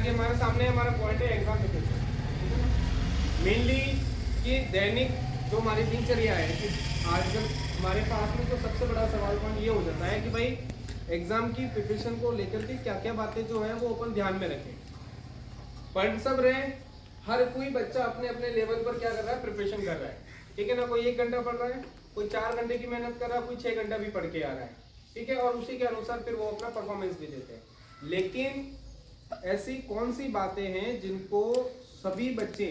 कि हमारे सामने हमारा पॉइंट है एग्जाम प्रिपरेशन, मेनली कि दैनिक जो हमारी दिनचर्या है कि आजकल हमारे पास में जो सबसे बड़ा सवाल पॉइंट ये हो जाता है कि भाई एग्जाम की प्रिपरेशन को लेकर के क्या क्या बातें जो है वो अपन ध्यान में रखें। पढ़ सब रहे, हर कोई बच्चा अपने अपने लेवल पर क्या कर रहा है, प्रिपरेशन कर रहा है, ठीक है ना। कोई 1 घंटा पढ़ रहा है, कोई 4 घंटे की मेहनत कर रहा है, कोई 6 घंटा भी पढ़ के आ रहा है, ठीक है, और उसी के अनुसार फिर वो अपना परफॉर्मेंस भी देते हैं। लेकिन ऐसी कौन सी बातें हैं जिनको सभी बच्चे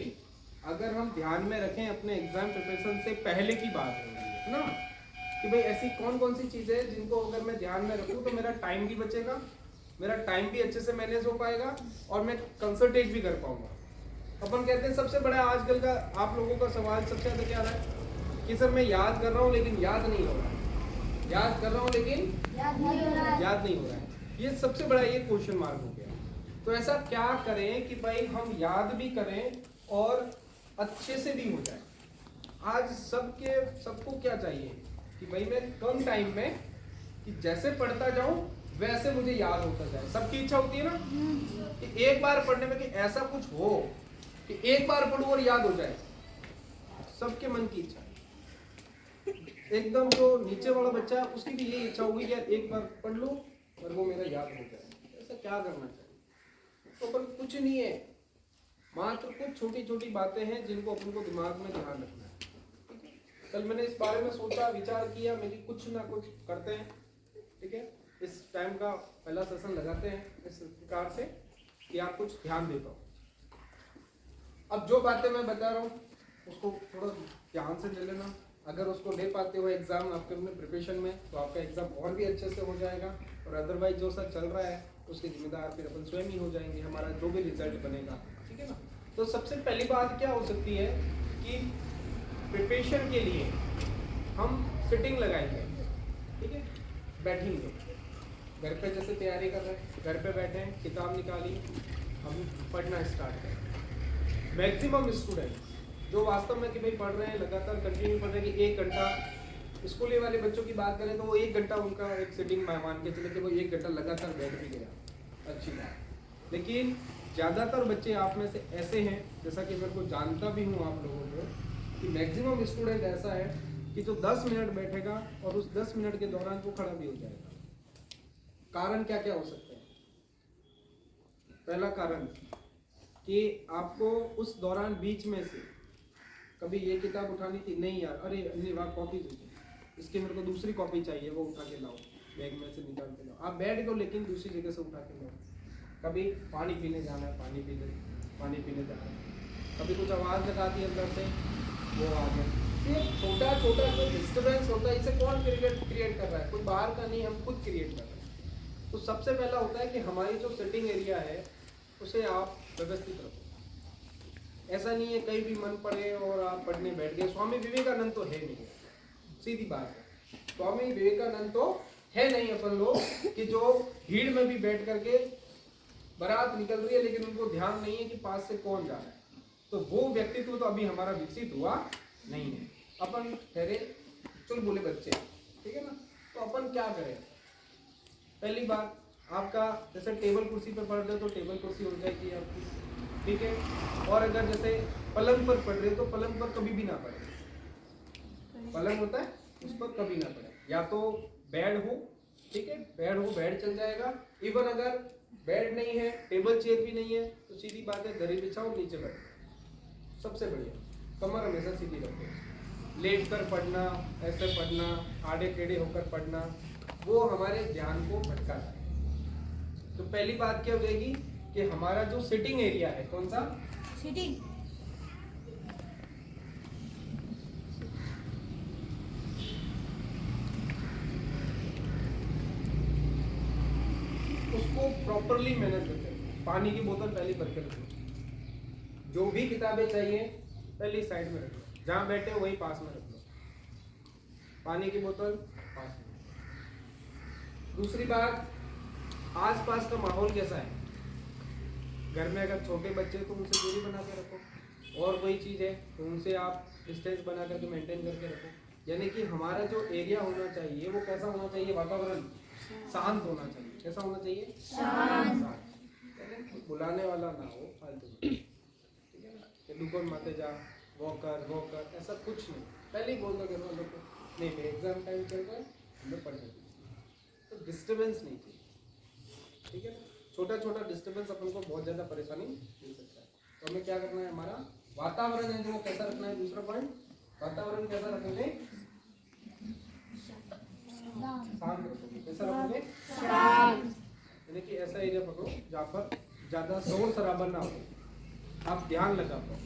अगर हम ध्यान में रखें अपने एग्जाम प्रिपरेशन से पहले की बात है ना, कि भाई ऐसी कौन कौन सी चीजें हैं जिनको अगर मैं ध्यान में रखूं तो मेरा टाइम भी बचेगा, मेरा टाइम भी अच्छे से मैनेज हो पाएगा और मैं कंसंट्रेट भी कर पाऊंगा। अपन कहते हैं सबसे बड़ा आजकल का आप लोगों का सवाल सबसे ज्यादा क्या आ रहा है कि सर मैं याद कर रहा हूँ लेकिन याद नहीं हो रहा है, याद कर रहा हूँ लेकिन याद नहीं हो रहा है। ये सबसे बड़ा ये क्वेश्चन मार्क हो गया। तो ऐसा क्या करें कि भाई हम याद भी करें और अच्छे से भी हो जाए। आज सबको क्या चाहिए कि भाई मैं कम टाइम में कि जैसे पढ़ता जाऊं वैसे मुझे याद होता जाए। सबकी इच्छा होती है ना कि एक बार पढ़ने में कि ऐसा कुछ हो कि एक बार पढ़ूं और याद हो जाए। सबके मन की इच्छा है। एकदम जो नीचे वाला बच्चा है उसकी भी यही इच्छा होगी कि यार एक बार पढ़ लूं और वो मेरा याद हो जाए। ऐसा क्या करना चाहिए? तो पर कुछ नहीं है, मात्र कुछ छोटी छोटी बातें हैं जिनको अपन को दिमाग में ध्यान रखना है। कल मैंने इस बारे में सोचा, विचार किया, मेरी कुछ ना कुछ करते हैं, ठीक है। इस टाइम का पहला सेशन लगाते हैं इस प्रकार से कि आप कुछ ध्यान दे पाओ। अब जो बातें मैं बता रहा हूँ उसको थोड़ा ध्यान से ले लेना। अगर उसको ले पाते हो एग्जाम आपके अपने प्रिपरेशन में तो आपका एग्जाम और भी अच्छे से हो जाएगा, और अदरवाइज जो सब चल रहा है उसके जिम्मेदार फिर अपन स्वयं ही हो जाएंगे, हमारा जो भी रिजल्ट बनेगा, ठीक है ना। तो सबसे पहली बात क्या हो सकती है कि प्रिपरेशन के लिए हम सिटिंग लगाएंगे, ठीक है, बैठेंगे घर पे, जैसे तैयारी कर रहे हैं घर पे बैठे, किताब निकाली, हम पढ़ना स्टार्ट करें। मैक्सिमम स्टूडेंट्स जो वास्तव में कि भाई पढ़ रहे हैं, लगातार कंटिन्यू पढ़ रहे हैं कि 1 घंटा, स्कूल वाले बच्चों की बात करें तो वो 1 घंटा उनका एक सिटिंग मान के चले कि वो 1 घंटा लगातार बैठ भी गया, अच्छी बात। लेकिन ज़्यादातर बच्चे आप में से ऐसे हैं, जैसा कि मेरे को जानता भी हूँ आप लोगों को, कि मैक्सिमम स्टूडेंट ऐसा है कि जो 10 मिनट बैठेगा और उस 10 मिनट के दौरान वो खड़ा भी हो जाएगा। कारण क्या क्या हो सकते हैं? पहला कारण कि आपको उस दौरान बीच में से कभी ये किताब उठानी थी, नहीं यार, अरे अन्य वाह कॉपी थी, इसकी मेरे को दूसरी कॉपी चाहिए, वो उठा के लाओ, बैग में से निकाल के लाओ, आप बैठ गए लेकिन दूसरी जगह से उठा के लाओ। कभी पानी पीने जाना है, पानी पीने जाना है, कभी कुछ आवाज़ लगाती है अंदर से, वो आ गया। ये छोटा छोटा जो डिस्टर्बेंस होता है इसे कौन क्रिएट कर रहा है? कोई बाहर का नहीं, हम खुद क्रिएट कर रहे हैं। तो सबसे पहला होता है कि हमारी जो सिटिंग एरिया है उसे आप व्यवस्थित रखो। ऐसा नहीं है कहीं भी मन पड़े और आप पढ़ने बैठ गए। स्वामी विवेकानंद तो है नहीं, सीधी बात है, स्वामी विवेकानंद तो है नहीं अपन लोग कि जो भीड़ में भी बैठ करके बारात निकल रही है लेकिन उनको ध्यान नहीं है कि पास से कौन जा रहा है। तो वो व्यक्तित्व तो अभी हमारा विकसित हुआ नहीं है, अपन ठहरे चुलबुले बच्चे, ठीक है ना। तो अपन क्या करें? पहली बात, आपका जैसे टेबल कुर्सी पर पढ़ रहे हो तो टेबल कुर्सी हो जाएगी आपकी, ठीक है। और अगर जैसे पलंग पर पढ़ रहे हो तो पलंग पर कभी भी ना पढ़े, पलंग होता है उस पर कभी ना पढ़े, या तो बेड हो, ठीक है, बेड हो, बेड चल जाएगा। इवन अगर बेड नहीं है, टेबल चेयर भी नहीं है तो सीधी बात है दरी बिछाओ, नीचे बैठो, सबसे बढ़िया। कमर हमेशा सीधी रखो। लेट कर पढ़ना, ऐसे पढ़ना, आड़े टेढ़े होकर पढ़ना, वो हमारे ध्यान को भटकाता है। तो पहली बात क्या हो जाएगी कि हमारा जो सिटिंग एरिया है, कौन सा सिटिंग, उसको प्रॉपरली मैनेज करते हैं। पानी की बोतल पहले भर के रखो, जो भी किताबें चाहिए पहले साइड में रख लो, जहाँ बैठे हो वही पास में रख लो, पानी की बोतल पास में। दूसरी बात, आसपास का माहौल कैसा है? घर में अगर छोटे बच्चे तो उनसे दूरी बना के रखो, और कोई चीज़ है तो उनसे आप डिस्टेंस बना करके मेंटेन करके रखो। यानी कि हमारा जो एरिया होना चाहिए वो कैसा होना चाहिए? वातावरण शांत होना चाहिए। कैसा होना चाहिए? शांत। बुलाने वाला ना हो फालतू में, ठीक है ना, कि दुकान माते जा वो कर, ऐसा कुछ नहीं। पहले ही बोल दो घर वालों को नहीं भाई एग्जाम टाइम चल रहा है, हमें पढ़ने दीजिए, तो डिस्टर्बेंस नहीं चाहिए, ठीक है ना। छोटा छोटा डिस्टर्बेंस अपन को बहुत ज़्यादा परेशानी दे सकता है। तो हमें क्या करना है, हमारा वातावरण है जो कैसा रखना है। दूसरा पॉइंट, वातावरण कैसा रखेंगे, शांत रखोगे। कैसा रखोगे, यानी कि ऐसा एरिया पकड़ो जहाँ पर ज़्यादा शोर शराबा ना हो, आप ध्यान लगा पाओ।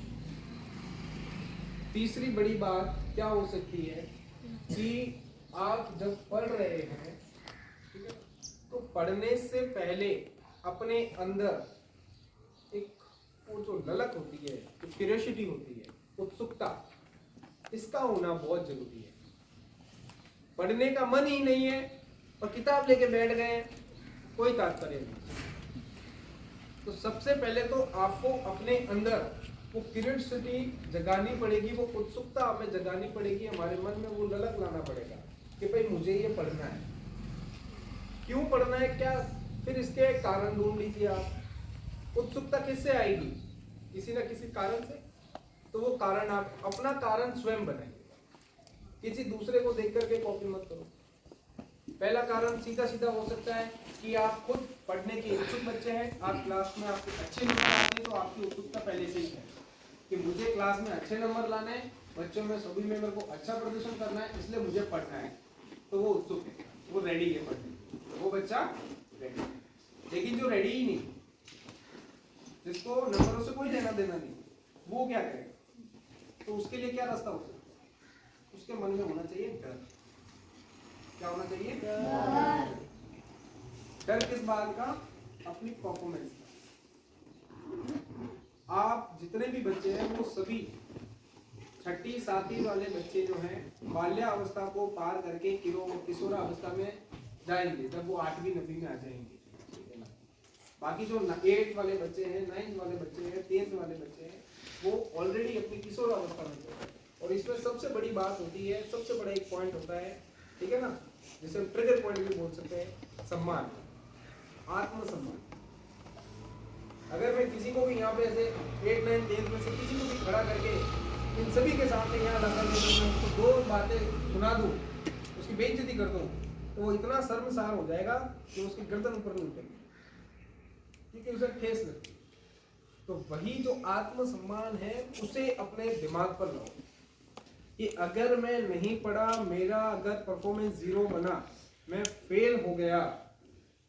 तीसरी बड़ी बात क्या हो सकती है कि आप जब पढ़ रहे हैं, ठीक है, तो पढ़ने से पहले अपने अंदर एक वो जो ललक होती है, जो क्यूरियोसिटी होती है, उत्सुकता, इसका होना बहुत जरूरी है। पढ़ने का मन ही नहीं है और किताब लेके बैठ गए, कोई तात्पर्य नहीं। तो सबसे पहले तो आपको अपने अंदर वो क्यूरियोसिटी जगानी पड़ेगी, वो उत्सुकता हमें जगानी पड़ेगी, हमारे मन में वो ललक लाना पड़ेगा कि भाई मुझे ये पढ़ना है। क्यों पढ़ना है, क्या, फिर इसके कारण ढूंढ लीजिए आप। उत्सुकता किससे आएगी, किसी ना किसी कारण से। तो वो कारण आप अपना कारण स्वयं बनाइए, किसी दूसरे को देख करके कॉपी मत करो। पहला कारण सीधा सीधा हो सकता है कि आप खुद पढ़ने के इच्छुक बच्चे हैं, आप क्लास में आपके अच्छे नंबर आते हैं, तो आपकी उत्सुकता पहले से ही है कि मुझे क्लास में अच्छे नंबर लाने हैं, बच्चों में सभी में मेरे को अच्छा प्रदर्शन करना है, इसलिए मुझे पढ़ना है। तो वो उत्सुक है, वो रेडी है पढ़ने, वो बच्चा रेडी है। लेकिन जो रेडी ही नहीं, जिसको नंबरों से कोई लेना देना नहीं, वो क्या करेगा, तो उसके लिए क्या रास्ता हो सकता है, उसके मन में होना चाहिए डर। क्या होना चाहिए, डर किस बात का, अपनी परफॉर्मेंस का। आप जितने भी बच्चे हैं वो सभी छठी सातवीं वाले बच्चे जो हैं बाल्यावस्था को पार करके किशोरावस्था में जाएंगे जब वो 8वीं 9वीं में आ जाएंगे, ठीक है ना। बाकी जो 8 वाले बच्चे हैं, 9 वाले बच्चे हैं, 10 वाले बच्चे हैं, वो ऑलरेडी अपनी किशोरावस्था में चल रहे हैं। और इसमें सबसे बड़ी बात होती है, सबसे बड़ा एक पॉइंट होता है, ठीक है ना, जिसे हम ट्रिगर पॉइंट भी बोल सकते हैं, सम्मान, आत्मसम्मान। अगर मैं किसी को भी यहाँ पे ऐसे 8, 9, 10 में से किसी को भी खड़ा करके इन सभी के सामने यहाँ लगा तो 2 बातें सुना दूँ, उसकी बेइज्जती कर दूँ, तो वो इतना शर्मसार हो जाएगा कि उसकी गर्दन ऊपर नहीं उठेगी, क्योंकि उसे ठेस लगती। तो वही जो आत्मसम्मान है उसे अपने दिमाग पर लाओ कि अगर मैं नहीं पढ़ा, मेरा अगर परफॉर्मेंस 0 बना, मैं फेल हो गया,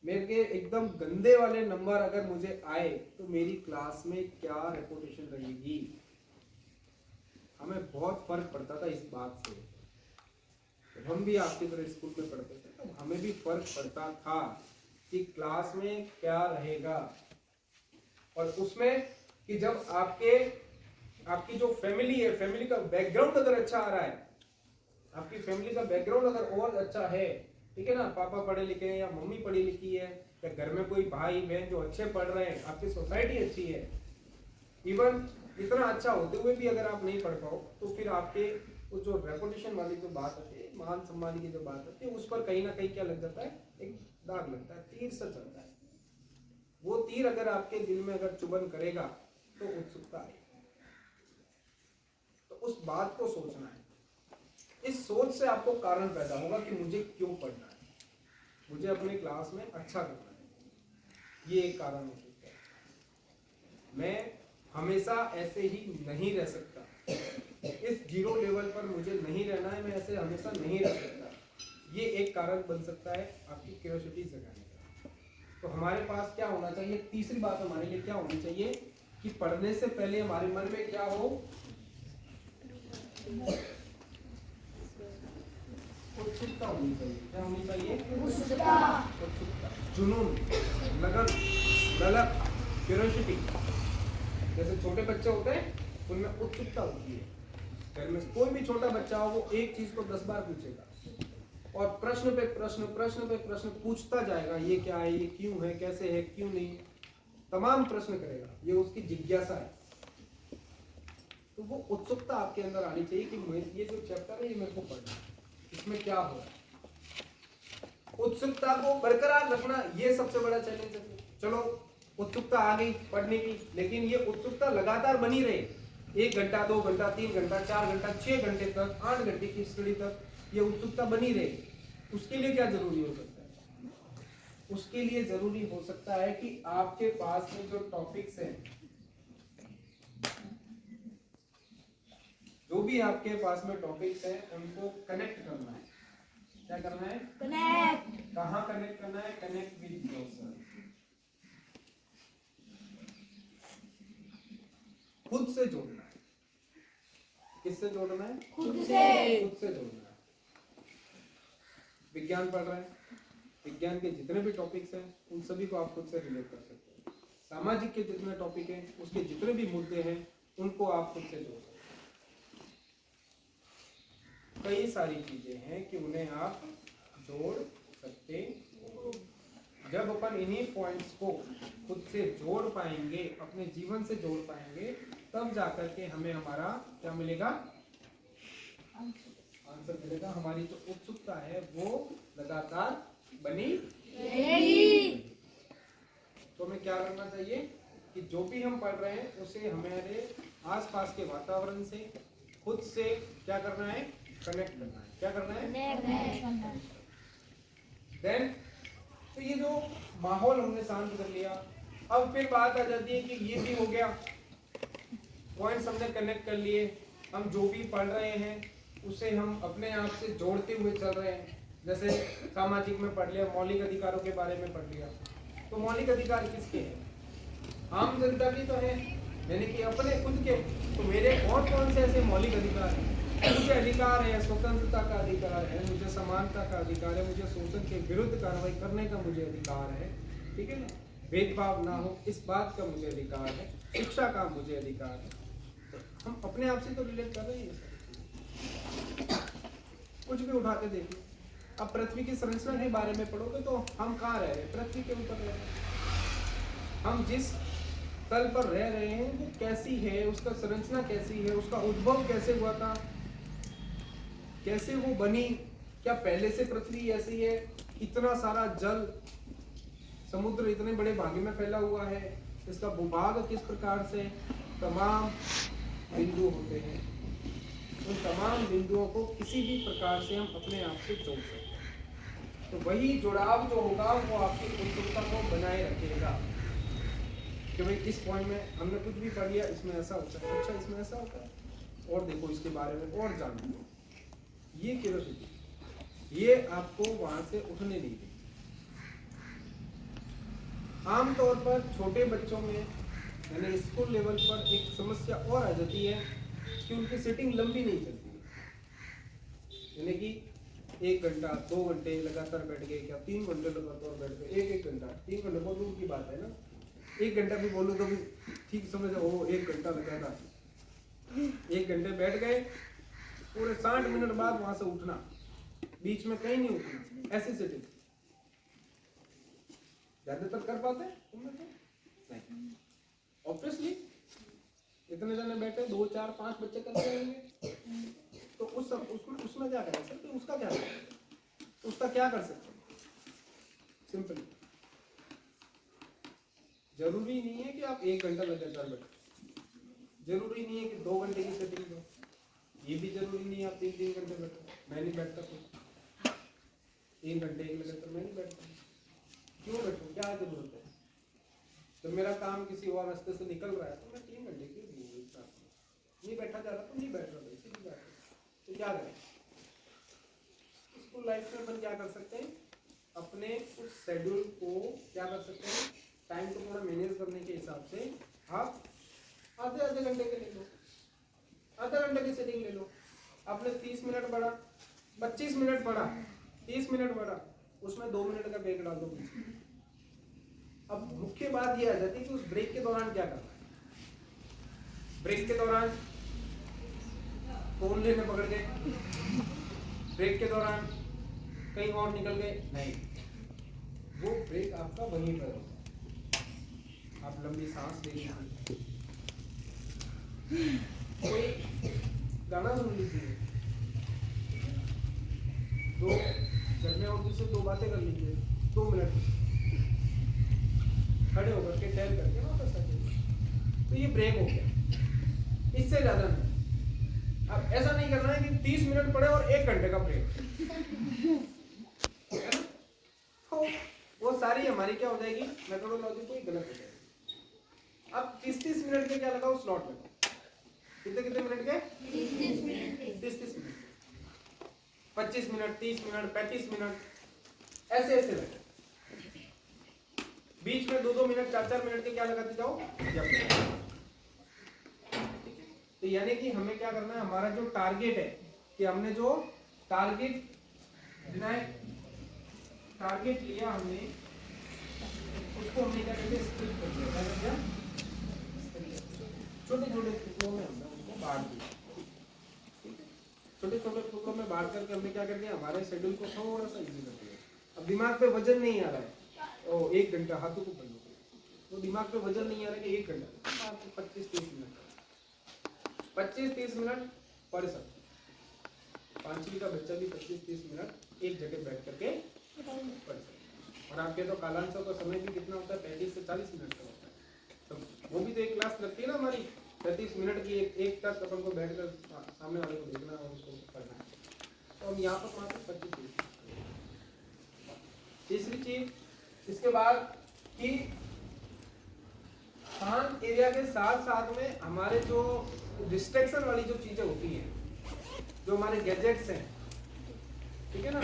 मेरे के एकदम गंदे वाले नंबर अगर मुझे आए, तो मेरी क्लास में क्या रेपुटेशन रहेगी। हमें बहुत फर्क पड़ता था इस बात से, जब हम भी आपकी तरह स्कूल में पढ़ते थे तो हमें भी फर्क पड़ता था कि क्लास में क्या रहेगा। और उसमें कि जब आपकी जो फैमिली है, फैमिली का बैकग्राउंड अगर अच्छा आ रहा है, आपकी फैमिली का बैकग्राउंड अगर और अच्छा है, ठीक है ना, पापा पढ़े लिखे हैं या मम्मी पढ़ी लिखी है, या घर में कोई भाई बहन जो अच्छे पढ़ रहे हैं, आपकी सोसाइटी अच्छी है, इवन इतना अच्छा होते हुए भी अगर आप नहीं पढ़ पाओ, तो फिर आपके वो जो रेपुटेशन वाली जो बात होती है, मान सम्मान की जो बात होती है, उस पर कहीं ना कहीं क्या लग जाता है, एक दाग लगता है, तीर से चलता है। वो तीर अगर आपके दिल में अगर चुभन करेगा तो उत्सुकता आएगी। तो उस बात को सोचना है, इस सोच से आपको कारण पैदा होगा कि मुझे क्यों पढ़ना है, मुझे अपने क्लास में अच्छा करना है, ये एक कारण हो सकता है। मैं हमेशा ऐसे ही नहीं रह सकता, इस 0 लेवल पर मुझे नहीं रहना है, मैं ऐसे हमेशा नहीं रह सकता, ये एक कारण बन सकता है आपकी क्यूरियोसिटी जगाने का। तो हमारे पास क्या होना चाहिए, तीसरी बात हमारे लिए क्या होनी चाहिए कि पढ़ने से पहले हमारे मन में क्या हो, उत्सुकता होनी चाहिए। क्या होनी चाहिए, उत्सुकता, जुनून, लगन, ललक, क्यूरियोसिटी। जैसे छोटे बच्चे होते हैं उनमें उत्सुकता होती है, घर में कोई भी छोटा बच्चा हो वो एक चीज को 10 बार पूछेगा और प्रश्न पे प्रश्न पूछता जाएगा, ये क्या है, ये क्यों है, कैसे है, क्यों नहीं, तमाम प्रश्न करेगा, ये उसकी जिज्ञासा है। तो वो उत्सुकता आपके अंदर आनी चाहिए कि ये जो चैप्टर है ये मेरे को पढ़ना है, इसमें क्या हो रहा है। उत्सुकता को बरकरार रखना ये सबसे बड़ा चैलेंज है। चलो उत्सुकता आ गई पढ़ने की, लेकिन ये उत्सुकता लगातार बनी रहे, 1 घंटा 2 घंटा 3 घंटा 4 घंटा 6 घंटे तक, 8 घंटे की स्टडी तक ये उत्सुकता बनी रहे, उसके लिए क्या जरूरी हो सकता है? उसके लिए जरूरी हो सकता है कि आपके पास में जो टॉपिक्स हैं, जो भी आपके पास में टॉपिक्स हैं, उनको कनेक्ट करना है। क्या करना है? कनेक्ट। कहाँ कनेक्ट करना है? कनेक्ट विद योरसेल्फ, खुद से जोड़ना है। किससे जोड़ना है? खुद से। खुद से जोड़ना है। विज्ञान पढ़ रहे हैं, विज्ञान के जितने भी टॉपिक्स हैं उन सभी को आप खुद से रिलेट कर सकते हैं। सामाजिक के जितने टॉपिक हैं, उसके जितने भी मुद्दे हैं, उनको आप खुद से जोड़ सकते हैं। कई सारी चीजें हैं कि उन्हें आप जोड़ सकते हो। जब अपन इन्हीं पॉइंट्स को खुद से जोड़ पाएंगे, अपने जीवन से जोड़ पाएंगे, तब जाकर के हमें हमारा क्या मिलेगा? आंसर मिलेगा। हमारी जो उत्सुकता है वो लगातार बनी रहेगी। तो हमें क्या करना चाहिए कि जो भी हम पढ़ रहे हैं उसे हमारे आसपास के वातावरण से, खुद से क्या करना है? कनेक्ट करना है। क्या करना है? देन तो ये जो माहौल हमने शांत कर लिया, अब फिर बात आ जाती है कि ये भी हो गया, पॉइंट्स हमने कनेक्ट कर लिए, हम जो भी पढ़ रहे हैं उसे हम अपने आप से जोड़ते हुए चल रहे हैं। जैसे सामाजिक में पढ़ लिया, मौलिक अधिकारों के बारे में पढ़ लिया, तो मौलिक अधिकार किसके हैं? आम जनता की तो है, यानी कि अपने खुद के। तो मेरे कौन कौन से ऐसे मौलिक अधिकार हैं? मुझे अधिकार है, स्वतंत्रता का अधिकार है, मुझे समानता का अधिकार है, मुझे शोषण के विरुद्ध कार्रवाई करने का मुझे अधिकार है, ठीक है ना, भेदभाव ना हो इस बात का मुझे अधिकार है, शिक्षा का मुझे अधिकार है। तो हम अपने आप से तो रिलेट कर रहे हैं। कुछ भी उठा के देखिए, अब पृथ्वी की संरचना के बारे में पढ़ोगे तो हम कहाँ रह रहे हैं? पृथ्वी के ऊपर रह रहे हैं। हम जिस तल पर रह रहे हैं वो कैसी है, उसका संरचना कैसी है, उसका उद्भव कैसे हुआ था, कैसे वो बनी, क्या पहले से पृथ्वी ऐसी है, इतना सारा जल, समुद्र इतने बड़े भागे में फैला हुआ है, इसका भूभाग किस प्रकार से, तमाम बिंदु होते हैं। उन तमाम बिंदुओं को किसी भी प्रकार से हम अपने आप से जोड़ सकते हैं। तो वही जुड़ाव जो होगा वो आपकी उत्सुकता को बनाए रखेगा कि भाई इस पॉइंट में हमने कुछ भी पढ़ लिया, इसमें ऐसा होता है, अच्छा इसमें ऐसा होता है, और देखो इसके बारे में और जानो। ये क्यूरियोसिटी, ये आपको वहां से उठने नहीं देगी। आमतौर पर छोटे बच्चों में यानी स्कूल लेवल पर एक समस्या और आ जाती है कि उनकी सिटिंग लंबी नहीं चलती, यानी कि 1 घंटा 2 घंटे लगातार बैठ गए, क्या 3 घंटे लगातार बैठ गए, 1 घंटा 3 घंटे बहुत दूर की बात है ना, 1 घंटा भी बोलूँ तो भी ठीक समझ ओ 1 घंटा लगातार 1 घंटे बैठ गए, पूरे 60 मिनट बाद वहां से उठना, बीच में कहीं नहीं उठना, ऐसी सिटिंग ज्यादातर कर पाते हैं तुम में? तो नहीं, ऑब्वियसली इतने जने बैठे 2 4 5 बच्चे कर रहे तो उसमें क्या कर सकते, उसका क्या कर, उसका क्या कर सकते? सिंपल, जरूरी नहीं है कि आप 1 घंटा लगातार बैठो, जरूरी नहीं है कि 2 घंटे की सेटिंग दो, ये भी जरूरी नहीं है आप 3 घंटे बैठो। मैं नहीं बैठता तो 3 घंटे एक लगातार मैं नहीं बैठता, क्यों बैठूं, क्या जरूरत है? जब मेरा काम किसी और रास्ते से निकल रहा है तो मैं 3 घंटे क्यों नहीं बैठा जा रहा, तो नहीं बैठ रहा, सीधी बात है। तो क्या करें? स्कूल लाइफ में अपन क्या कर सकते हैं, अपने उस शेड्यूल को क्या कर सकते हैं, टाइम को थोड़ा मैनेज करने के हिसाब से आप आधे घंटे के ले लो, आधा घंटे की सेटिंग ले लो। आपने 30 मिनट पढ़ा, 25 मिनट पढ़ा, 30 मिनट पढ़ा, उसमें 2 मिनट का ब्रेक डाल दो। अब मुख्य बात ये आ जाती है कि उस ब्रेक के दौरान क्या करना है। ब्रेक के दौरान फोन लेने पकड़ गए, ब्रेक के दौरान कहीं और निकल गए, नहीं, वो ब्रेक आपका वहीं पर होगा। आप लंबी सांस ले लीजिए, कोई गाना सुन लीजिए, 2 घर में और किसी 2 बातें कर लीजिए, 2 मिनट खड़े होकर के टहल करके वापस आ जाइए। तो ये ब्रेक हो गया, इससे ज्यादा नहीं। अब ऐसा नहीं करना है कि 30 मिनट पड़े और 1 घंटे का ब्रेक, है ना? तो वो सारी हमारी क्या हो जाएगी, मेथोडोलॉजी कोई गलत हो जाएगी। अब 30-30 मिनट के क्या लगाओ, स्लॉट लगाओ। कितने कितने मिनट के? 30-30 मिनट, 25 मिनट, 30 मिनट, 35 मिनट, ऐसे ऐसे लगे। बीच में 2-2 मिनट, 4-4 मिनट के क्या लगाते जाओ जब। तो यानी कि हमें क्या करना है, हमारा जो टारगेट है कि हमने जो टारगेट लिया हमने, उसको हमने क्या करते हैं, स्प्लिट कर दिया। छोटे छोटे टुकड़ों में हमने उनको बांट दिया। छोटे छोटे टुकड़ों में बांट करके हमने क्या कर दिया, हमारे शेड्यूल को थोड़ा सा इजी कर दिया। अब दिमाग पे वजन नहीं आ रहा है, ओ 1 घंटा हाथों को पकड़ो, तो दिमाग पे वजन नहीं आ रहा है कि 1 घंटा, 25-30 मिनट, 25-30 मिनट पढ़ सकते। 5वीं का बच्चा भी 25-30 मिनट एक जगह बैठ करके पढ़ सकते। और आपके तो कालांशों का समय भी कितना होता है, 35 से 40 मिनट का होता है। तो वो भी तो एक क्लास लगती है ना हमारी, 35 मिनट की एक तक अपन को बैठ कर सामने वाले को देखना और उसको पढ़ना। तो हम यहाँ पर मात्र 25। तीसरी चीज, इसके बाद कि शांत एरिया के साथ साथ में हमारे जो डिस्ट्रैक्शन वाली जो चीजें होती हैं, जो हमारे गैजेट्स हैं, ठीक है ना,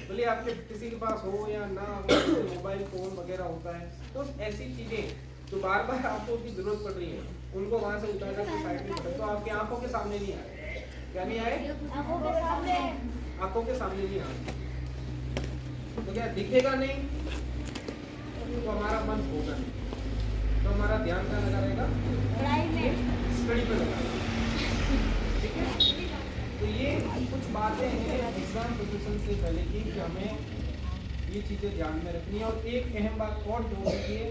भले आपके किसी के पास हो या ना हो, मोबाइल फोन वगैरह होता है, तो ऐसी चीजें जो बार बार आपको उसकी जरूरत पड़ रही है, उनको वहां से उतार कर साइड में रखो, तो आपकी आंखों के सामने नहीं आए। क्या नहीं आए? आंखों के सामने नहीं आए। तो क्या दिखेगा नहीं, तो हमारा मन होगा नहीं, तो हमारा ध्यान क्या लगा रहेगा, स्टडी पे लगा रहेगा। ठीक है, तो ये कुछ बातें हैं एग्जाम प्रिपरेशन से पहले की, कि हमें ये चीजें ध्यान में रखनी है। और एक अहम बात और जो होती है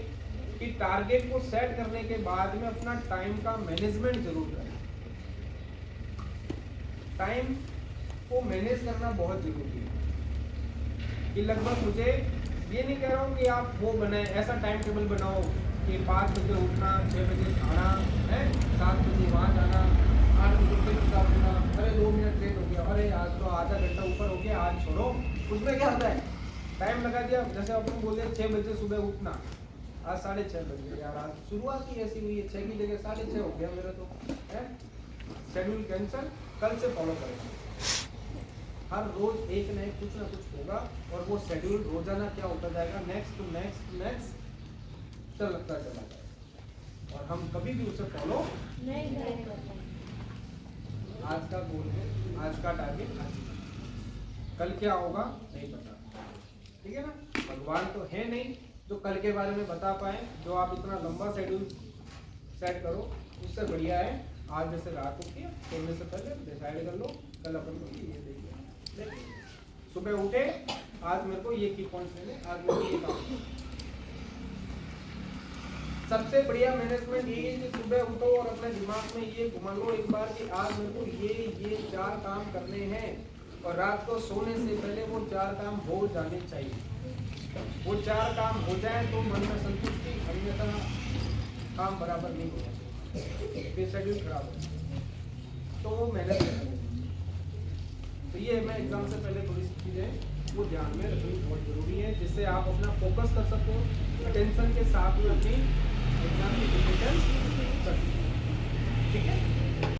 कि टारगेट को सेट करने के बाद में अपना टाइम का मैनेजमेंट जरूर करें। टाइम को मैनेज करना बहुत जरूरी है। कि लगभग मुझे ये नहीं कह रहा हूँ कि आप वो बनाए, ऐसा टाइम टेबल बनाओ कि 5 बजे उठना, 6 बजे खाना है, 7 बजे वहाँ जाना, 8 बजे फिर उठना, अरे 2 मिनट लेट हो गया, अरे आज तो आधा घंटा ऊपर हो गया, आज छोड़ो। उसमें क्या होता है, टाइम लगा दिया, जैसे अपन बोले 6 बजे सुबह उठना, आज 6:30 बजे, यार आज शुरुआत ही ऐसी हुई है, 6 की जगह 6:30 हो गया मेरा, तो है शेड्यूल कैंसिल, कल से फॉलो करेंगे। हर रोज एक नए कुछ ना कुछ होगा, और वो शेड्यूल रोजाना क्या होता जाएगा, नेक्स्ट टू नेक्स्ट चलता चला जाएगा, और हम कभी भी उसे फॉलो नहीं करेंगे। आज का गोल है, आज का टारगेट, कल क्या होगा नहीं पता, ठीक है ना। भगवान तो है नहीं जो कल के बारे में बता पाए, जो आप इतना लंबा शेड्यूल सेट करो, उससे बढ़िया है आज जैसे रात को किया, सोने से पहले डिसाइड कर लो कल अपन को ये देखिए, सुबह उठे आज मेरे को ये की पॉइंट्स लेने, आज मेरे को ये काम। सबसे बढ़िया मैनेजमेंट ये है कि सुबह उठो और अपने दिमाग में ये घुमा लो एक बार कि आज मेरे को ये 4 काम करने हैं, और रात को सोने से पहले वो 4 काम हो जाने चाहिए। वो 4 काम हो जाए तो मन में संतुष्टि, अन्यथा काम बराबर नहीं होगा, फिर शेड्यूल खराब हो, तो वो मेहनत करनी। तो ये मैं एग्जाम से पहले थोड़ी सी चीज़ें वो ध्यान में रखनी बहुत जरूरी है, जिससे आप अपना फोकस कर सकते हो, अटेंशन के साथ में अपनी एग्जाम की प्रिपरेशन